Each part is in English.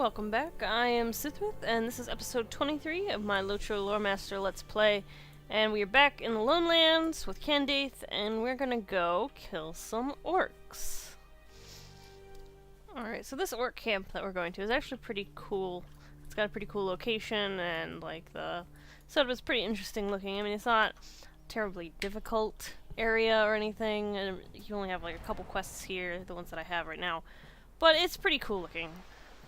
welcome back. I am Cithryth, and this is episode 23 of my LOTRO Lore Master Let's Play. And we are back in the Lone Lands with Candaith, and we're gonna go kill some orcs. Alright, so this orc camp that we're going to is actually pretty cool. It's got a pretty cool location, and like the setup is pretty interesting looking. I mean, it's not a terribly difficult area or anything, and you only have like a couple quests here, the ones that I have right now. But it's pretty cool looking.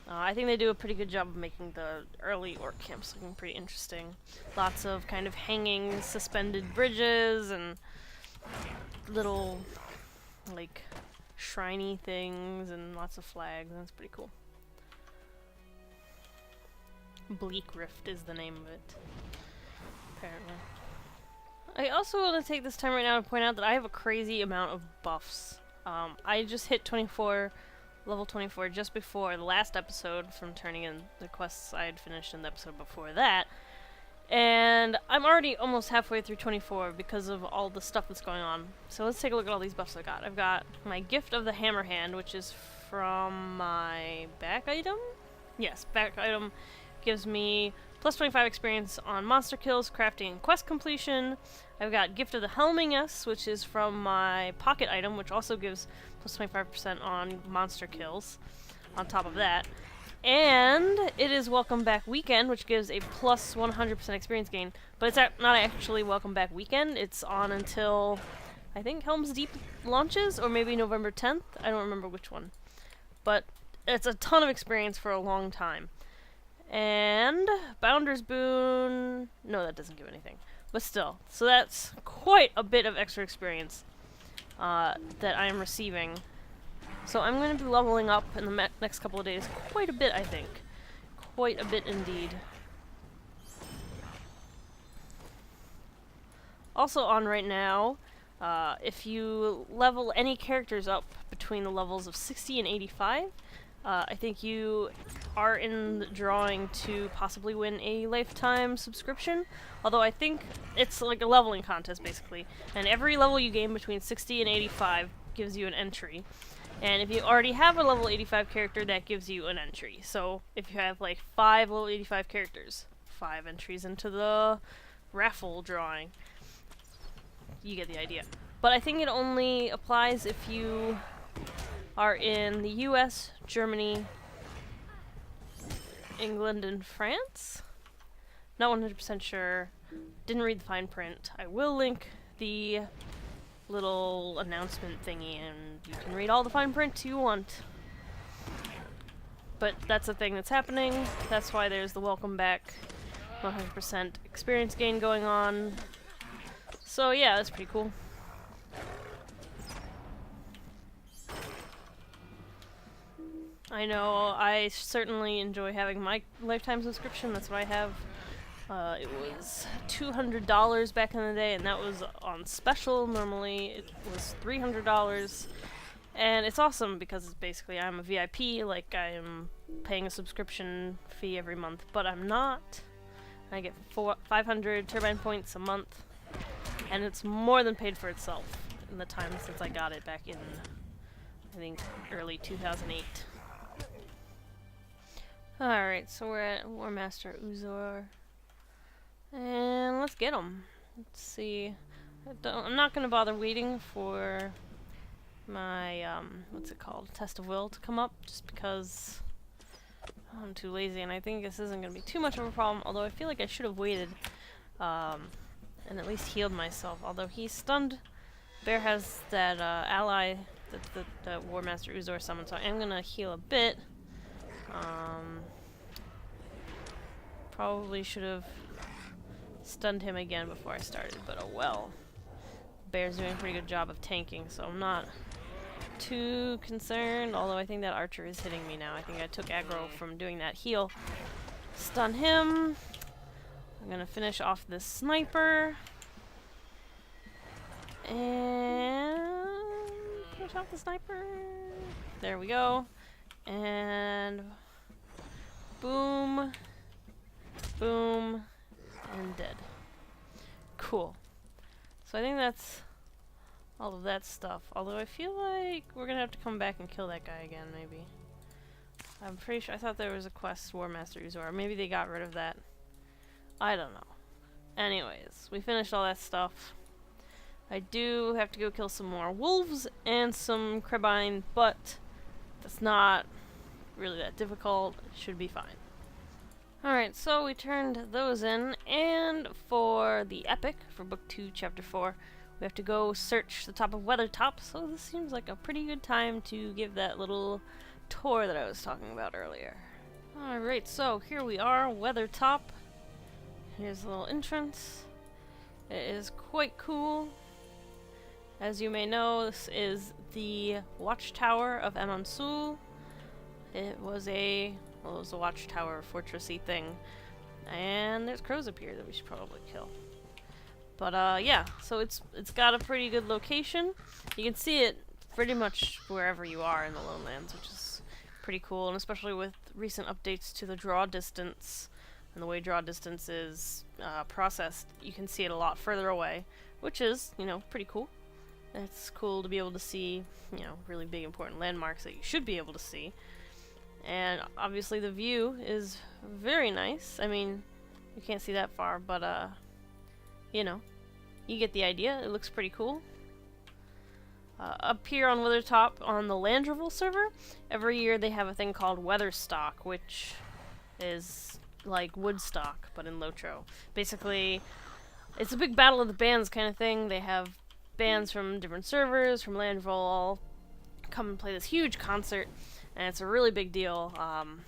I think they do a pretty good job of making the early orc camps looking pretty interesting. Lots of kind of hanging, suspended bridges and little, like, shriny things and lots of flags, and it's pretty cool. Bleak Rift is the name of it, apparently. I also want to take this time right now to point out that I have a crazy amount of buffs. I just hit level 24 just before the last episode from turning in the quests I had finished in the episode before that. And I'm already almost halfway through 24 because of all the stuff that's going on. So let's take a look at all these buffs I got. I've got my Gift of the Hammer Hand, which is from my back item? Yes, back item gives me plus 25 experience on monster kills, crafting, and quest completion. I've got Gift of the Helmingus, which is from my pocket item, which also gives plus 25% on monster kills on top of that. And it is Welcome Back Weekend, which gives a plus 100% experience gain. But it's not actually Welcome Back Weekend. It's on until, I think, Helm's Deep launches, or maybe November 10th. I don't remember which one. But it's a ton of experience for a long time. And Bounder's Boon... No, that doesn't give anything. But still. So that's quite a bit of extra experience that I am receiving. So I'm going to be leveling up in the next couple of days quite a bit, I think. Quite a bit indeed. Also on right now, if you level any characters up between the levels of 60 and 85, I think you are in the drawing to possibly win a lifetime subscription. Although I think it's like a leveling contest, basically. And every level you gain between 60 and 85 gives you an entry. And if you already have a level 85 character, that gives you an entry. So if you have like 5 level 85 characters, 5 entries into the raffle drawing. You get the idea. But I think it only applies if you are in the US, Germany, England, and France? Not 100% sure. Didn't read the fine print. I will link the little announcement thingy, and you can read all the fine print you want. But that's the thing that's happening. That's why there's the welcome back 100% experience gain going on. So yeah, that's pretty cool. I know, I certainly enjoy having my lifetime subscription. That's what I have. It was $200 back in the day, and that was on special. Normally it was $300. And it's awesome because it's basically I'm a VIP, like I am paying a subscription fee every month, but I'm not. I get 500 turbine points a month, and it's more than paid for itself in the time since I got it back in, I think, early 2008. Alright, so we're at War Master Uzor. And let's get him. Let's see. I'm not going to bother waiting for my, what's it called? Test of Will to come up, just because I'm too lazy, and I think this isn't going to be too much of a problem, although I feel like I should have waited, and at least healed myself. Although he's stunned. Bear has that, ally that War Master Uzor summoned, so I am going to heal a bit. Probably should have stunned him again before I started, but oh well. Bear's doing a pretty good job of tanking, so I'm not too concerned, although I think that archer is hitting me now. I think I took aggro from doing that heal. Stun him. I'm gonna finish off this sniper. And finish off the sniper. There we go. And boom, boom, and dead. Cool. So I think that's all of that stuff. Although I feel like we're gonna have to come back and kill that guy again, maybe. I'm pretty sure, I thought there was a quest War Master Resort. Maybe they got rid of that. I don't know. Anyways, we finished all that stuff. I do have to go kill some more wolves and some crabine, but that's not really that difficult. It should be fine. Alright, so we turned those in, and for the epic, for Book 2, Chapter 4, we have to go search the top of Weathertop, so this seems like a pretty good time to give that little tour that I was talking about earlier. Alright, so here we are, Weathertop. Here's a little entrance. It is quite cool. As you may know, this is the watchtower of Amonsul. It was a watchtower fortressy thing. And there's crows up here that we should probably kill. But yeah, so it's got a pretty good location. You can see it pretty much wherever you are in the lowlands, which is pretty cool, and especially with recent updates to the draw distance and the way draw distance is processed, you can see it a lot further away, which is, you know, pretty cool. It's cool to be able to see, you know, really big important landmarks that you should be able to see. And obviously the view is very nice. I mean, you can't see that far, but you know, you get the idea. It looks pretty cool. Up here on Weathertop on the Landrival server, every year they have a thing called Weatherstock, which is like Woodstock, but in LOTRO. Basically, it's a big battle of the bands kind of thing. They have bands from different servers, from Landrival, all come and play this huge concert, and it's a really big deal. I'm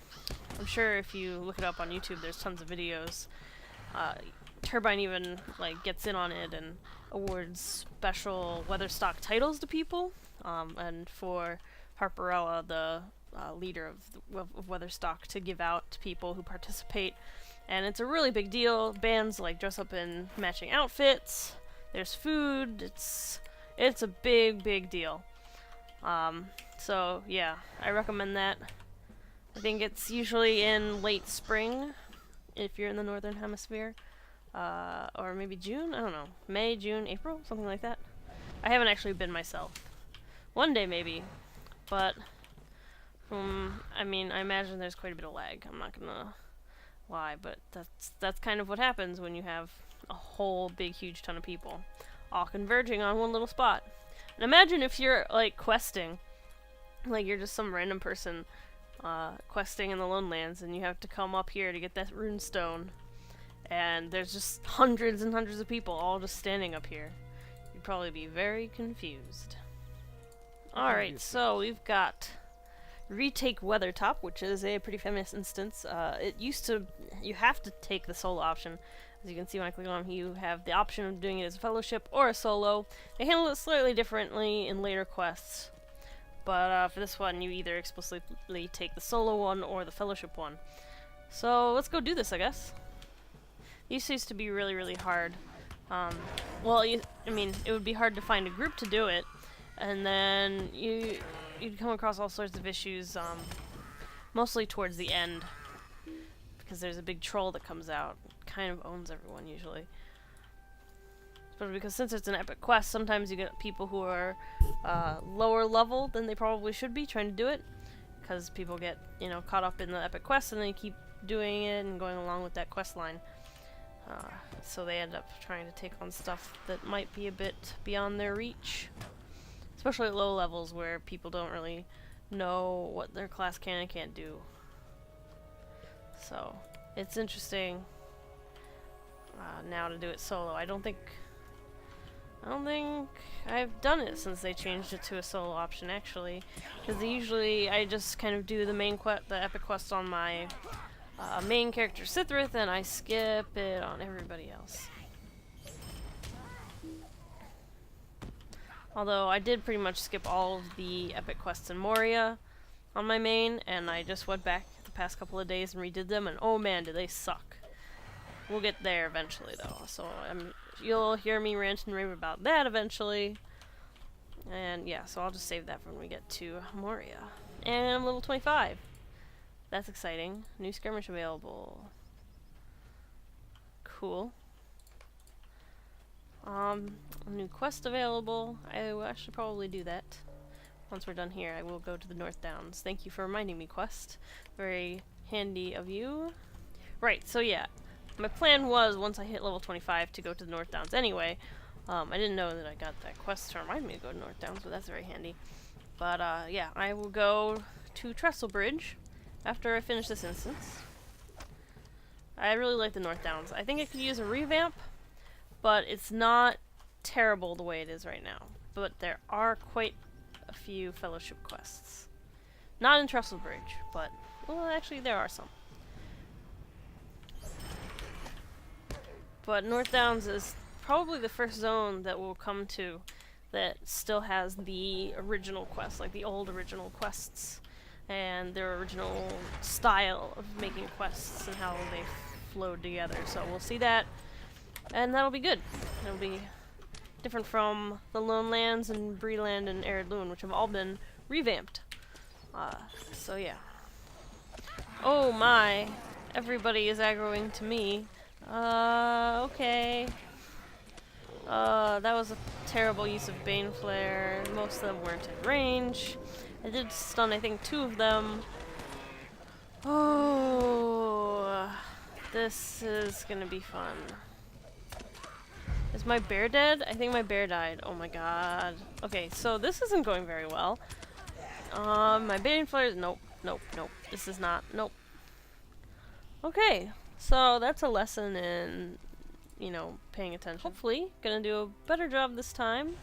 sure if you look it up on YouTube, there's tons of videos. Turbine even like gets in on it and awards special Weatherstock titles to people. And for Harperella, the leader of Weatherstock, to give out to people who participate. And it's a really big deal. Bands like dress up in matching outfits. There's food. It's a big deal. So yeah, I recommend that. I think it's usually in late spring if you're in the northern hemisphere, or maybe June. I don't know, May, June, April, something like that. I haven't actually been myself. One day maybe, but I mean, I imagine there's quite a bit of lag. I'm not gonna lie, but that's kind of what happens when you have a whole big huge ton of people all converging on one little spot. And imagine if you're like questing, like you're just some random person questing in the Lowlands, and you have to come up here to get that rune stone, and there's just hundreds and hundreds of people all just standing up here. You'd probably be very confused. Alright, so we've got Retake Weathertop, which is a pretty famous instance. You have to take the solo option. As you can see when I click on it, you have the option of doing it as a fellowship or a solo. They handle it slightly differently in later quests, but for this one you either explicitly take the solo one or the fellowship one. So let's go do this, I guess. These used to be really hard. Well, I mean, it would be hard to find a group to do it, and then you'd come across all sorts of issues, mostly towards the end, because there's a big troll that comes out. Kind of owns everyone usually. But because since it's an epic quest, sometimes you get people who are lower level than they probably should be trying to do it, because people get, you know, caught up in the epic quest and they keep doing it and going along with that quest line. So they end up trying to take on stuff that might be a bit beyond their reach, especially at low levels where people don't really know what their class can and can't do. So it's interesting now to do it solo. I don't think I've done it since they changed it to a solo option, actually, because usually I just kind of do the epic quest on my main character Cithryth, and I skip it on everybody else. Although I did pretty much skip all of the epic quests in Moria on my main, and I just went back the past couple of days and redid them, and oh man, do they suck. We'll get there eventually, though, so you'll hear me rant and rave about that eventually. And yeah, so I'll just save that for when we get to Moria. And I'm level 25. That's exciting. New skirmish available. Cool. A new quest available. I should probably do that. once we're done here, I will go to the Northdowns. Thank you for reminding me, quest. Very handy of you. Right, so yeah. My plan was, once I hit level 25, to go to the Northdowns anyway. I didn't know that I got that quest to remind me to go to Northdowns, but that's very handy. But yeah, I will go to Trestle Bridge after I finish this instance. I really like the Northdowns. I think it could use a revamp, but it's not terrible the way it is right now. But there are quite a few fellowship quests. Not in Trestle Bridge, but, well, actually there are some. But Northdowns is probably the first zone that we'll come to that still has the original quests, like the old original quests, and their original style of making quests and how they flowed together. So we'll see that, and that'll be good. It'll be different from the Lone Lands and Breeland and Arid Loon, which have all been revamped. So yeah. Oh my! Everybody is aggroing to me. Okay. That was a terrible use of Bane Flare. Most of them weren't in range. I did stun, I think, 2 of them. Oh, this is gonna be fun. Is my bear dead? I think my bear died. Oh my god. Okay, so this isn't going very well. My Bane Flare is... Nope, nope, nope. This is not... Nope. Okay, so that's a lesson in, you know, paying attention. Hopefully, gonna do a better job this time.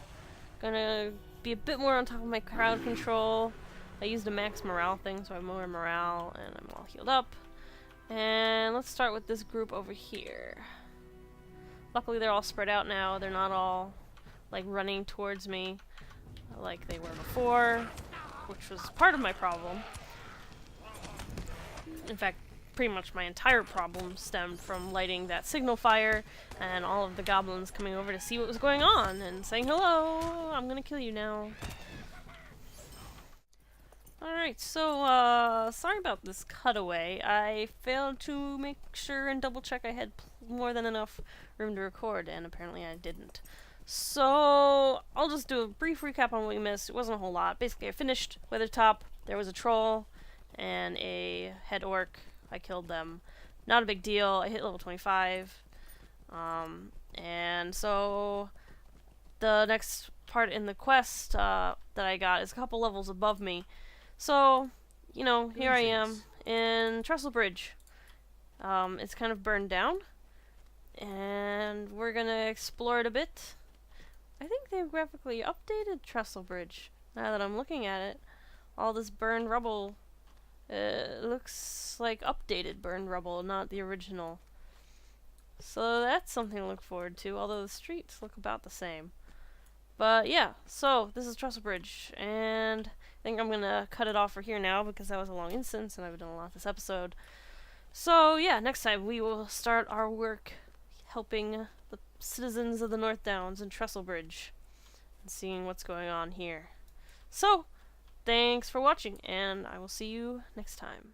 Gonna be a bit more on top of my crowd control. I used a max morale thing, so I have more morale, and I'm all healed up. And let's start with this group over here. Luckily, they're all spread out now. They're not all, like, running towards me like they were before, which was part of my problem. In fact, pretty much my entire problem stemmed from lighting that signal fire and all of the goblins coming over to see what was going on and saying, hello, I'm gonna kill you now. Alright, so, sorry about this cutaway. I failed to make sure and double check I had more than enough room to record, and apparently I didn't. So, I'll just do a brief recap on what we missed. It wasn't a whole lot. Basically, I finished Weathertop. There was a troll and a head orc. I killed them. Not a big deal. I hit level 25. And so the next part in the quest that I got is a couple levels above me. So, you know, here I am in Trestle Bridge. It's kind of burned down, and we're gonna explore it a bit. I think they've graphically updated Trestle Bridge, now that I'm looking at it. All this burned rubble looks like updated burned rubble, not the original. So that's something to look forward to, although the streets look about the same. But yeah, so this is Trestle Bridge, and I think I'm gonna cut it off for here now because that was a long instance and I've done a lot this episode. So yeah, next time we will start our work helping the citizens of the Northdowns and Trestle Bridge and seeing what's going on here. So, thanks for watching, and I will see you next time.